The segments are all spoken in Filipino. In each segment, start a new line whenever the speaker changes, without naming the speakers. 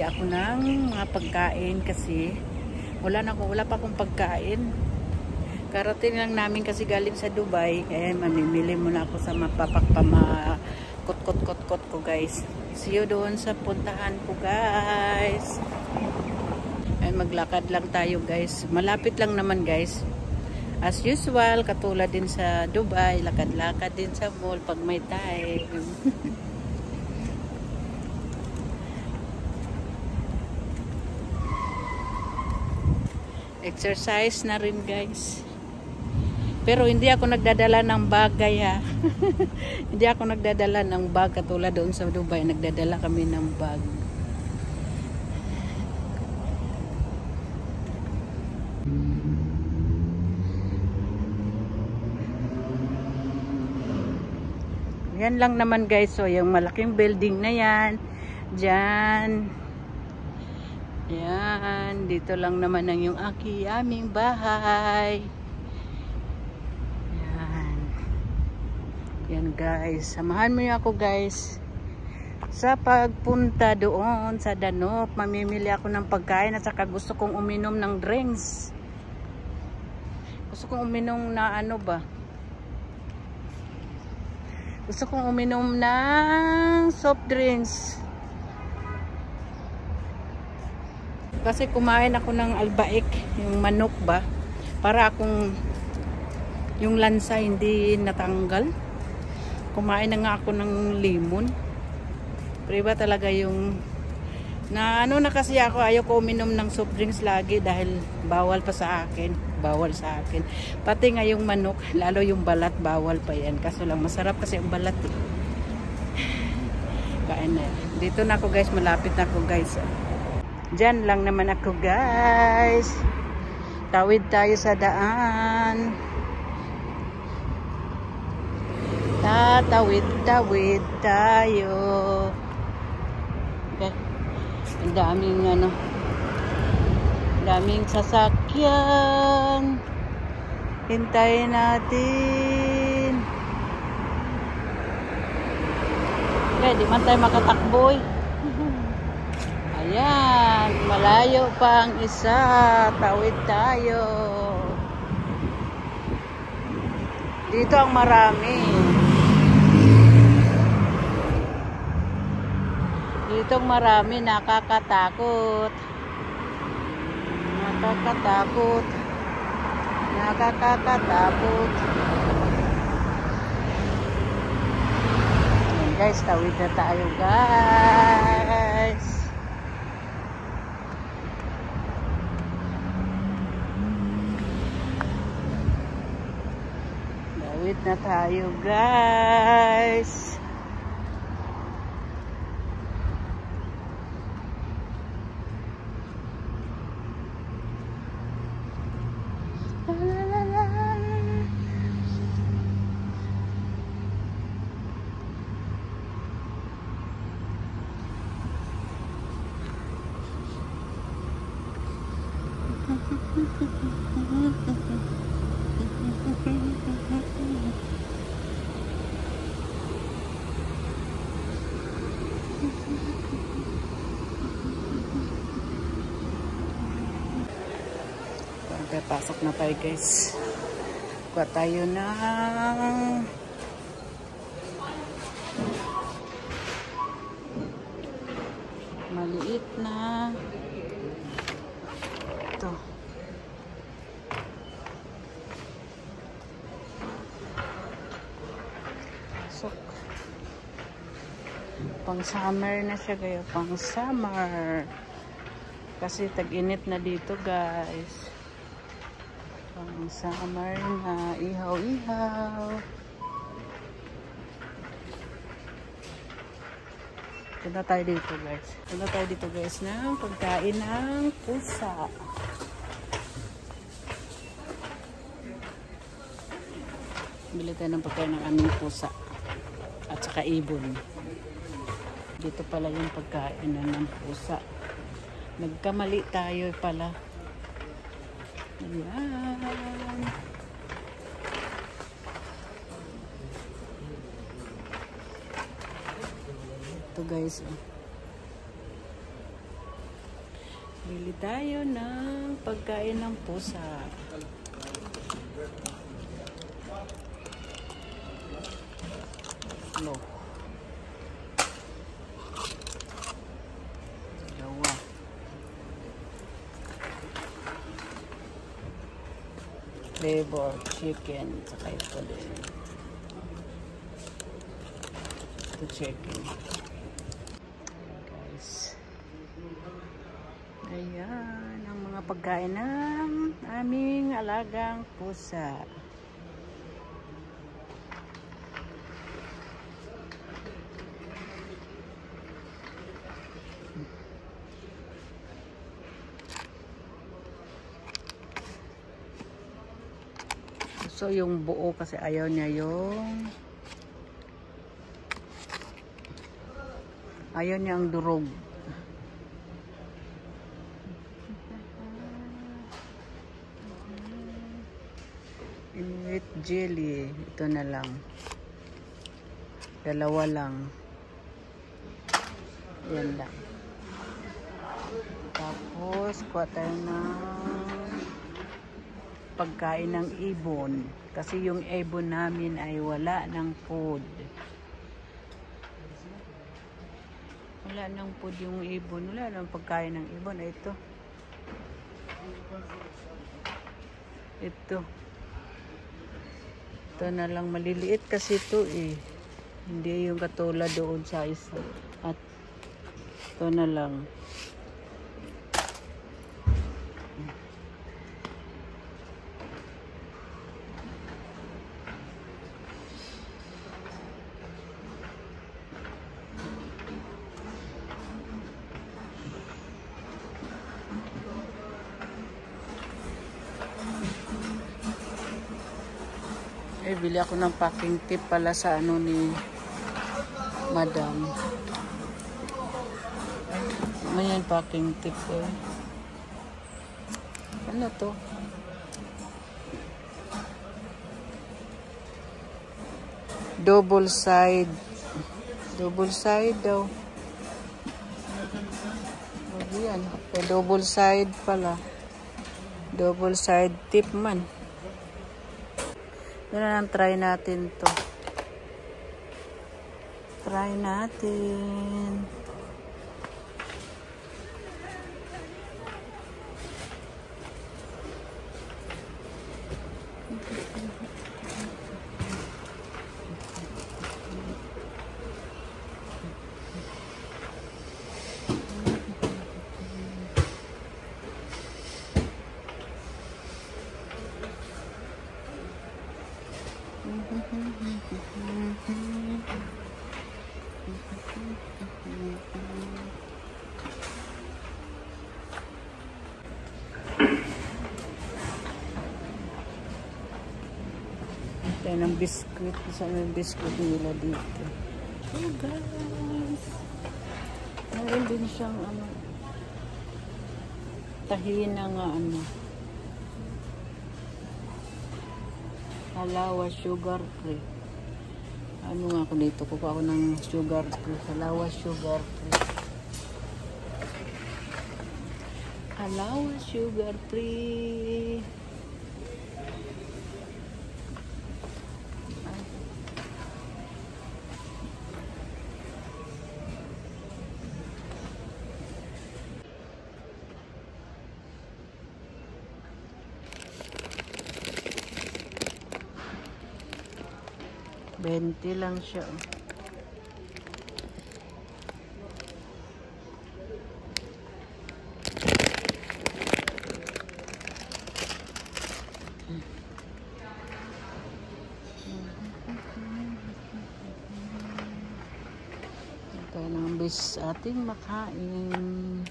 mamimili ako ng mga pagkain kasi wala pa akong pagkain. Karating lang namin kasi galing sa Dubai, kaya mamimili muna ako sa kot ko guys. See you doon sa puntahan ko guys. Ay maglakad lang tayo guys. Malapit lang naman guys. As usual, katulad din sa Dubai, lakad-lakad din sa mall pag may time. Exercise na rin guys. Pero hindi ako nagdadala ng bag ha. Hindi ako nagdadala ng bag katulad doon sa Dubai. Nagdadala kami ng bag. Yan lang naman guys. So yung malaking building na yan. Diyan. Yan. Dito lang naman ang yung aming bahay. Yan. Yan guys. Samahan mo ako guys. Sa pagpunta doon sa Danop. Mamimili ako ng pagkain at saka gusto kong uminom ng drinks. Gusto kong uminom na ano ba? Gusto kong uminom ng soft drinks. Kasi kumain ako ng albaik, yung manok ba? Para akong yung lansa hindi natanggal. Kumain na nga ako ng lemon. Pero iba talaga yung na ano na kasi ako, ayoko uminom ng soft drinks lagi dahil bawal pa sa akin. Bawal sa akin. Pati nga yung manok, lalo yung balat, bawal pa yan. Kaso lang, masarap kasi yung balat. Kain na yan. Dito na ako guys, malapit na ako guys. Diyan lang naman ako guys. Tawid tayo sa daan. Tatawid-tawid tayo. Okay. Ang daming ano. Daming sasakyan. Hintayin natin. Okay, di man tayo makatakbo eh. Ayan, malayo pa ang isa. Tawid tayo. Dito ang marami. Dito ang marami, nakakatakot. Nakakatakot. Nakakatakot. Ayan guys, tawid na tayo guys. Tawid na tayo guys. Pasok na tayo guys. Kuha tayo ng maliit na ito. So, pang summer na siya kaya pang summer. Kasi tag-init na dito guys. Pang summer na ihaw-ihaw. Punta tayo dito guys. Punta tayo dito guys ng pagkain ng pusa. Bili tayo ng pagkain ng aming pusa. At saka ibon. Dito pala yung pagkain ng pusa. Nagkamali tayo pala. Ayan. Ito guys. Bili tayo ng pagkain ng pusa. No. Dalawa. Flavor chicken. Saka ito din. Ito chicken. Guys. Ayan. Ang mga pagkain ng aming alagang pusa. So yung buo kasi ayaw niya yung ang durog. With jelly, ito na lang. Dalawa lang. Yan lang. Tapos kuha tayo ng pagkain ng ibon kasi yung ibon namin ay wala ng food. Wala ng food yung ibon, wala ng pagkain ng ibon. Ito na lang, maliliit kasi ito eh, hindi yung katulad doon sa isa. At ito na lang. Bili ako ng packing tip pala sa ano ni Madam. Ayan, packing tip eh. Ano to? Double side daw. Ayan, double side pala. Double side tip man. Yan, try natin to. Try natin. Tayo ng biscuit. Saan yung biscuit nila dito? Oh guys! Meron din siyang ano, tahina nga ano. Halawa sugar free. Ano nga ako dito? Kukuha ako ng sugar free. Halawa sugar free. Halawa sugar free. 20 lang siya. Ito ng bis ating makain.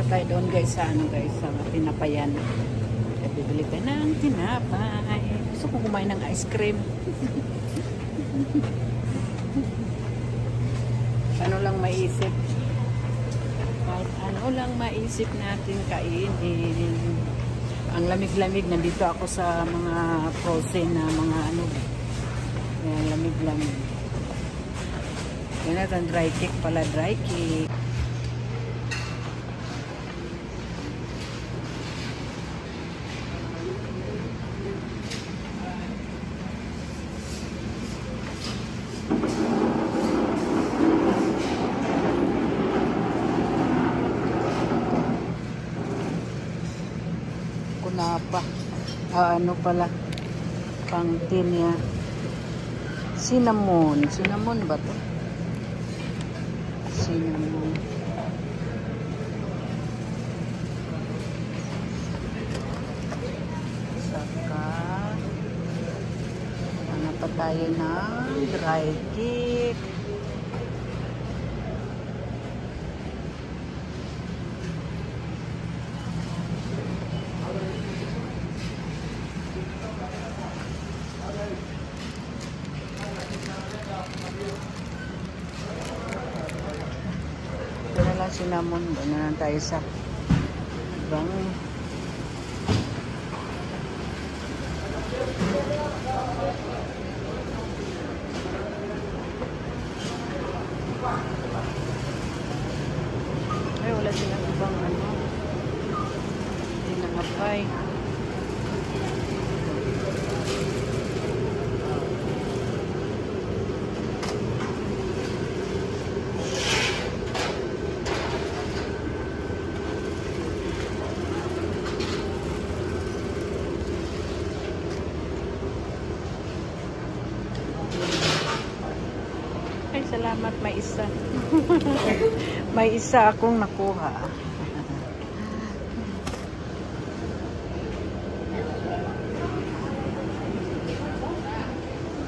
tayo doon guys sa ano guys, sa tinapayan. Kaya bibili tayo ng tinapay. Gusto ko kumain ng ice cream. Ano lang maisip. Kahit ano lang maisip natin kainin. Ang lamig-lamig, nandito ako sa mga frozen na mga ano. Ayan, lamig-lamig. Yan natin, dry cake pala, dry cake. Kunapa. Ano pala? Pangtinya. Cinnamon. Cinnamon ba to? Cinnamon. Saka ano pa tayo ng dry cake. Cinnamon, doon na lang tayo sa ibang ay wala silang ibang ano tinapay. Ay, salamat, may isa. May isa akong nakuha.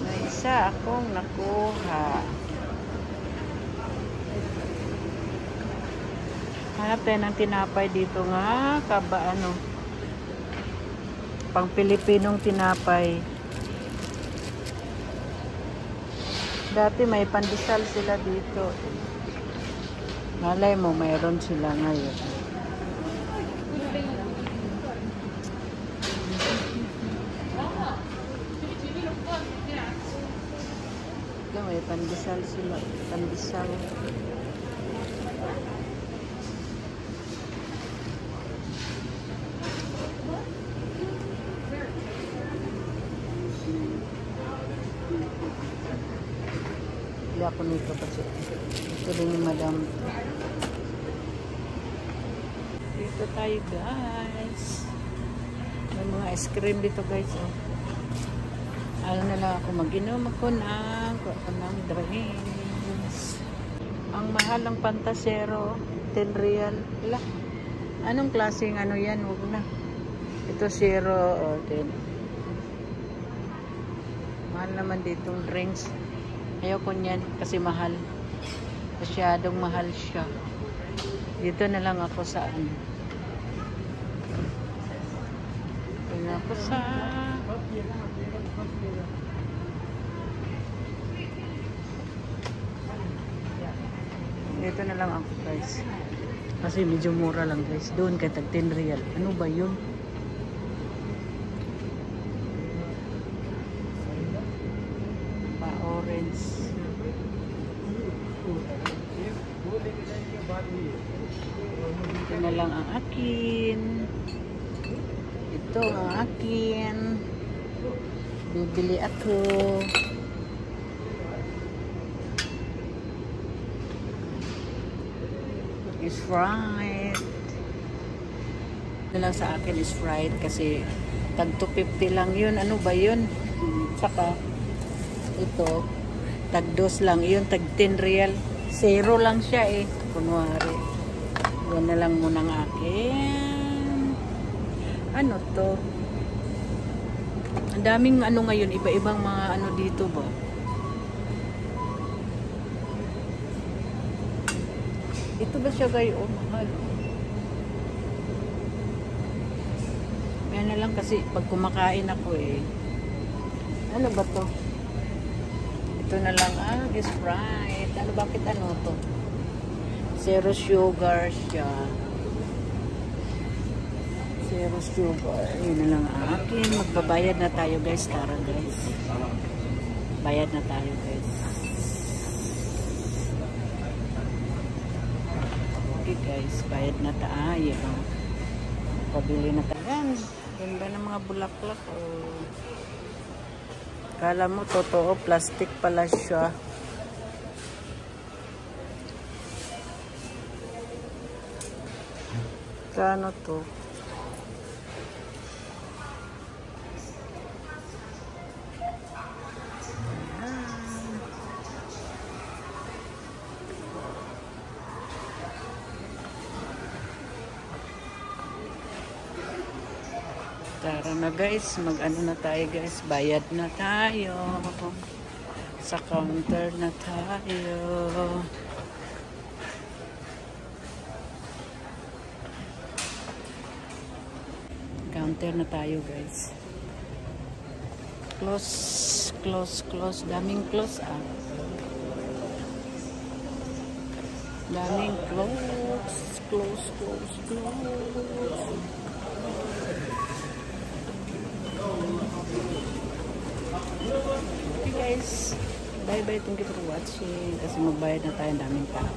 May isa akong nakuha. Hanap tayo ng tinapay dito nga. Ano, pang Pilipinong tinapay. Dati may pandesal sila dito. Malay mo, mayroon sila ngayon. Ito, may pandesal sila. Pandesal. Ako nito kasi ito din ni madam. Dito tayo guys, may mga ice cream dito guys. Oh. Ano na lang ako, mag-inom ako ng drinks. Ang mahal ng Pantasero, 10 real. Wala, anong klaseng ano yan? Huwag na, ito 0 o 10. Mahal naman ditong drinks. Ayoko niyan kasi mahal. Masyadong mahal siya. Dito na lang ako sa ano. Dito na ako sa dito na lang ako guys. Kasi medyo mura lang guys. Doon kay tag 10 real. Ano ba yun? Orange. Ito na lang ang akin. Ito ang akin. Bibili ako. Is fried. Ito lang sa akin is fried kasi tag 250 lang yun. Ano ba yun? Saka ito, tag-2 lang. Yun, tag-10 real. 0 lang siya eh. Kunwari. Yan na lang muna ng akin. Ano to? Ang daming ano ngayon. Iba-ibang mga ano dito ba? Ito ba siya guys? Oh, mahal. Yan na lang kasi pag kumakain ako eh. Ano ba to? Ito na lang is right. Ano bakit ano to? Zero sugar siya. Zero sugar. Yun na lang akin. Magbabayad na tayo guys. Tara guys. Bayad na tayo guys. Okay guys. Bayad na tayo. Pabili na tayo. Yan. Ganda ng mga bulaklak. Oh. Kala mo totoo. Plastic pala siya. Kano to? Tara na guys, mag-ano na tayo guys, bayad na tayo. Sa counter na tayo. Counter na tayo guys. Close, close, close. Daming close Daming close, close, close, close. Okay guys, bye bye, thank you for watching. Kasi magbayad na tayo, daming tao.